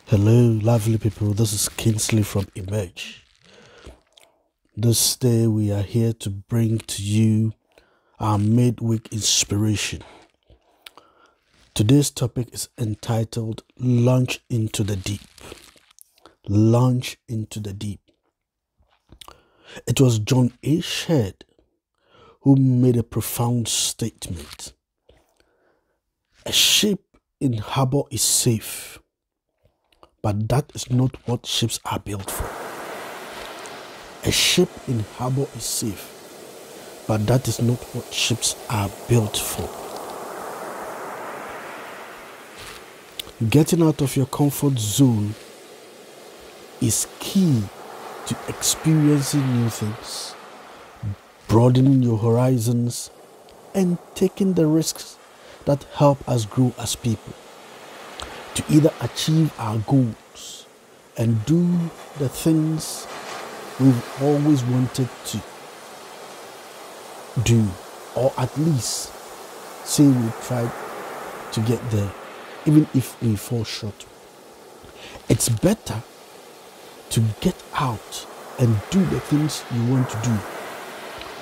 Hello, lovely people. This is Kingsley from Emerge. This day we are here to bring to you our midweek inspiration. Today's topic is entitled Launch into the Deep. Launch into the Deep. It was John A. Shedd who made a profound statement. A ship in harbor is safe, but that is not what ships are built for. A ship in harbor is safe, but that is not what ships are built for. Getting out of your comfort zone is key to experiencing new things, broadening your horizons, and taking the risks that help us grow as people. To either achieve our goals and do the things we've always wanted to do, or at least say we tried to get there, even if we fall short. It's better to get out and do the things you want to do,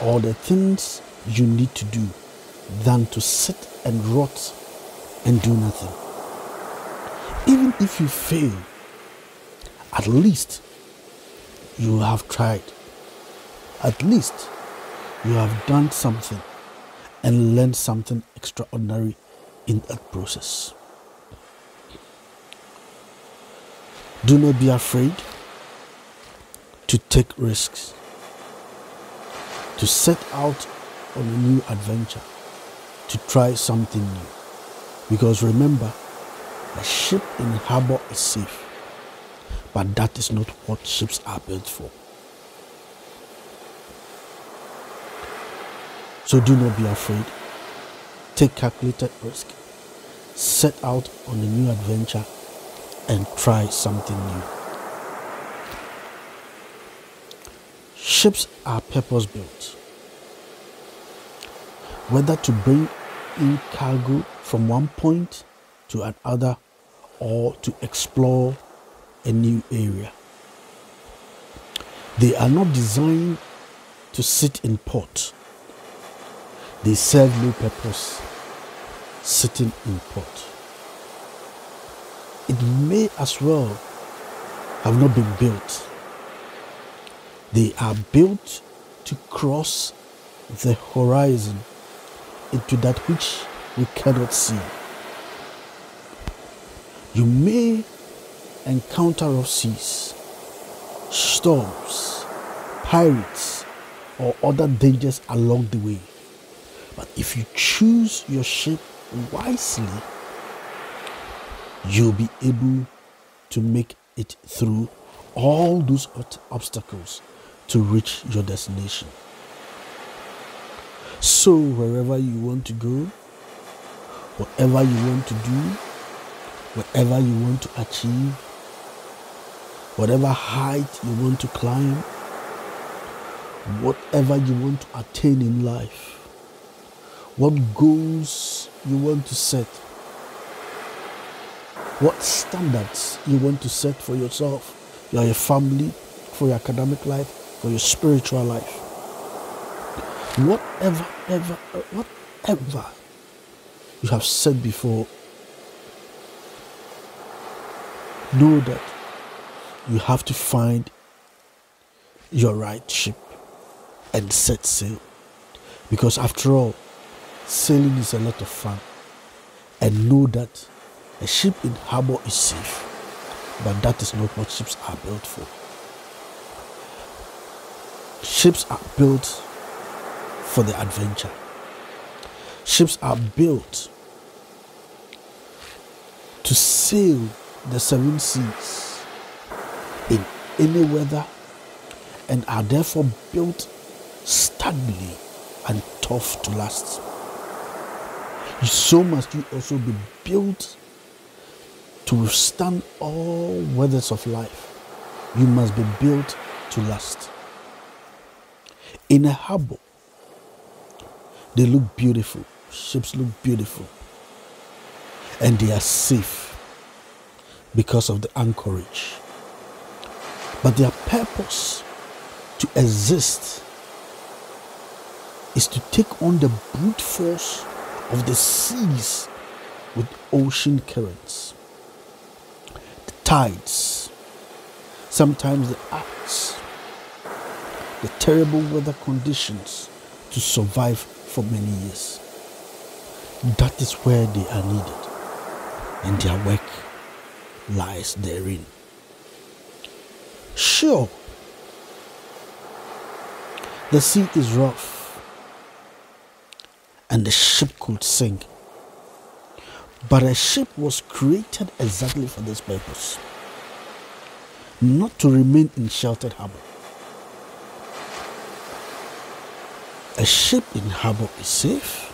or the things you need to do, than to sit and rot and do nothing. Even if you fail, at least you have tried. At least you have done something and learned something extraordinary in that process. Do not be afraid to take risks, to set out on a new adventure, to try something new. Because remember, a ship in harbor is safe, but that is not what ships are built for. So do not be afraid. Take calculated risk. Set out on a new adventure and try something new. Ships are purpose-built, whether to bring in cargo from one point to another or to explore a new area. They are not designed to sit in port. They serve no purpose sitting in port. It may as well have not been built. They are built to cross the horizon into that which we cannot see. You may encounter rough seas, storms, pirates, or other dangers along the way. But if you choose your ship wisely, you'll be able to make it through all those obstacles to reach your destination. So wherever you want to go, whatever you want to do, whatever you want to achieve, whatever height you want to climb, whatever you want to attain in life, what goals you want to set, what standards you want to set for yourself, your family, for your academic life, for your spiritual life. Whatever you have said before, know that you have to find your right ship and set sail. Because after all, sailing is a lot of fun. And know that a ship in harbor is safe, but that is not what ships are built for. Ships are built for the adventure. Ships are built to sail the seven seas in any weather, and are therefore built sturdily and tough to last. So must you also be built to withstand all weathers of life. You must be built to last. In a harbor, they look beautiful. Ships look beautiful. And they are safe. because of the anchorage. But their purpose to exist is to take on the brute force of the seas with ocean currents, the tides, sometimes the ice, the terrible weather conditions to survive for many years. That is where they are needed, and their work lies therein. Sure, the sea is rough and the ship could sink, but a ship was created exactly for this purpose, not to remain in sheltered harbor. A ship in harbor is safe,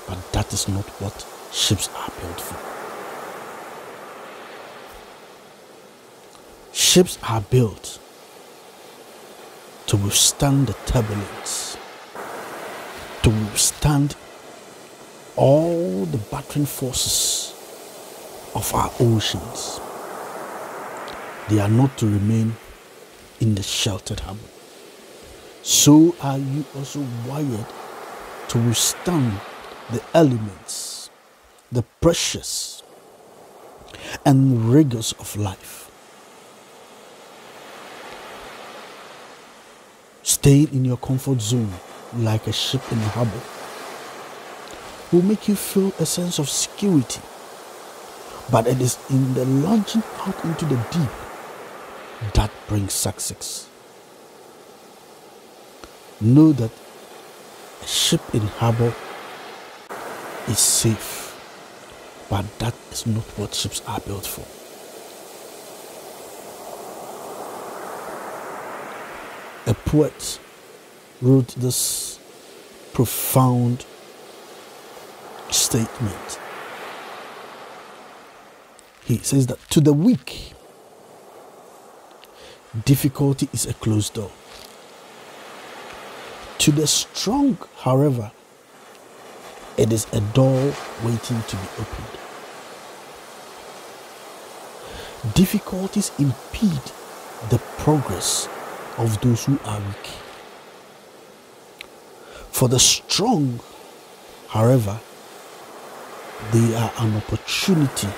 but that is not what ships are built for. Ships are built to withstand the turbulence, to withstand all the battering forces of our oceans. They are not to remain in the sheltered harbor. So are you also wired to withstand the elements, the pressures and rigors of life. Staying in your comfort zone like a ship in a harbor will make you feel a sense of security, but it is in the launching out into the deep that brings success. Know that a ship in harbor is safe, but that is not what ships are built for. A poet wrote this profound statement. He says that to the weak, difficulty is a closed door. To the strong, however, it is a door waiting to be opened. Difficulties impede the progress of those who are weak. For the strong, however, they are an opportunity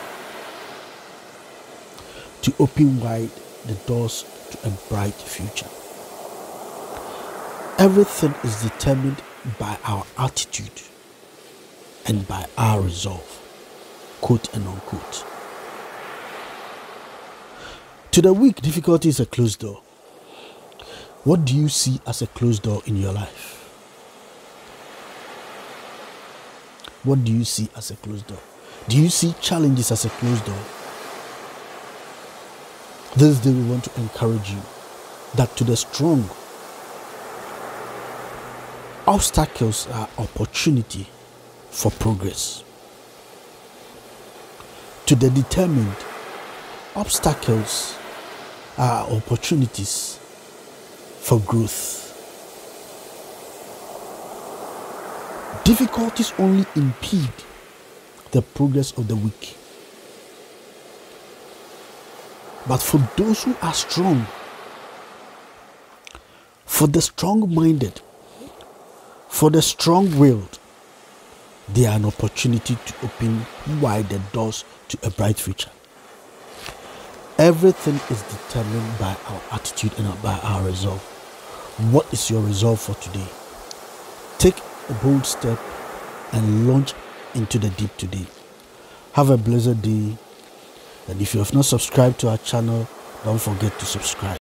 to open wide the doors to a bright future. Everything is determined by our attitude and by our resolve, quote and unquote. To the weak, difficulty is a closed door. What do you see as a closed door in your life? What do you see as a closed door? Do you see challenges as a closed door? This day we want to encourage you that to the strong, obstacles are opportunity for progress. To the determined, obstacles are opportunities for growth. Difficulties only impede the progress of the weak. But for those who are strong, for the strong-minded, for the strong-willed, they are an opportunity to open wide the doors to a bright future. Everything is determined by our attitude and by our resolve. What is your resolve for today? Take a bold step and launch into the deep today. Have a blessed day. And if you have not subscribed to our channel, don't forget to subscribe.